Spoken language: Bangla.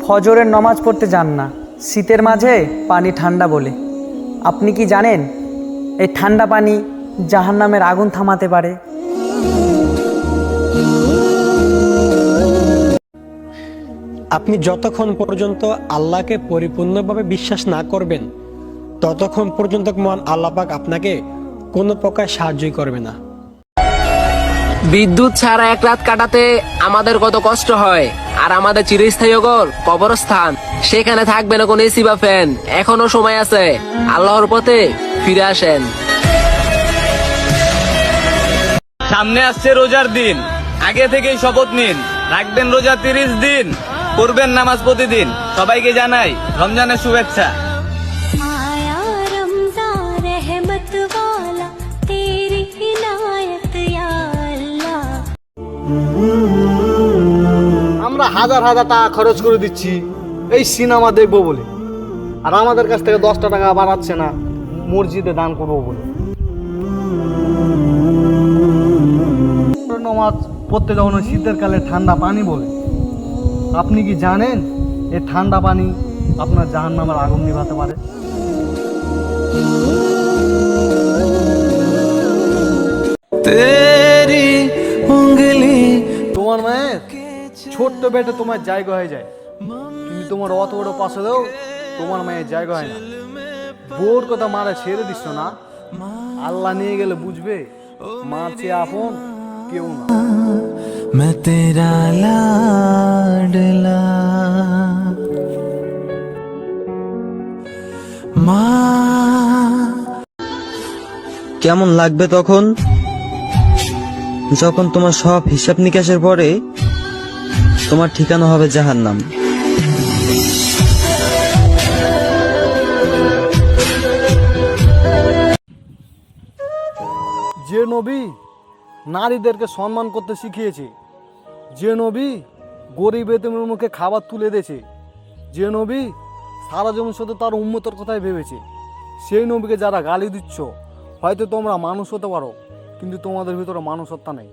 ফজরের নামাজ পড়তে যান না, শীতের মাঝে পানি ঠান্ডা বলে। আপনি কি জানেন এই ঠান্ডা পানি জাহান্নামের আগুন থামাতে পারে? আপনি যতক্ষণ পর্যন্ত আল্লাহকে পরিপূর্ণভাবে বিশ্বাস না করবেন ততক্ষণ পর্যন্ত মহান আল্লাহ পাক আপনাকে কোনো প্রকার সাহায্যই করবে না। বিদ্যুৎ ছাড়া এক রাত কাটাতে আমাদের কত কষ্ট হয়, আর আমাদের চিরস্থায়ী ঘর কবরস্থান, সেখানে থাকবে না কোনো এসি বা ফ্যান। এখনো সময় আছে, আল্লাহর পথে ফিরে আসেন। সামনে আসছে রোজার দিন, আগে থেকেই শপথ নিন, রাখবেন রোজা 30 দিন, পড়বেন নামাজ প্রতিদিন। সবাইকে জানাই রমজানের শুভেচ্ছা। आया रमज़ान रहमत वाला तेरी इनायत या अल्लाह। আমরা হাজার হাজার টাকা খরচ করে দিচ্ছি এই সিনেমা দেখবো বলে, আর আমাদের কাছ থেকে 10টা টাকা বাড়াচ্ছে না মসজিদে দান করবো বলে। নামাজ পড়তে যখন শীতের কালে ঠান্ডা পানি বলে, আপনি কি জানেন এই ঠান্ডা পানি আপনার জাহান্নামের আগুন নিভাতে পারে? তোমার মায়ের ছোট্ট বেটে তোমার জায়গা হয়ে যায়, কিন্তু তোমার অত বড় পাশে দাও তোমার মায়ের জায়গা হয় না। বোর কথা মারা ছেড়ে দিচ্ছ না, আল্লাহ নিয়ে গেলে বুঝবে মার চেয়ে আপন কেউ না। मैं तेरा लाडला কেমন লাগবে তখন যখন তোমার সব হিসাব নিকাশের পরে তোমার ঠিকানা হবে জাহান্নাম। যে নবী নারীদেরকে সম্মান করতে শিখিয়েছে, যে নবী গরিব এতিমের মুখে খাবার তুলে দিয়েছে, যে নবী সারা জীবন শুধু তার উম্মতের কথাই ভেবেছে, সেই নবীকে যারা গালি দিচ্ছ, হয়তো তোমরা মানুষ হতে পারো কিন্তু তোমাদের ভিতরে মানুষত্ব নেই।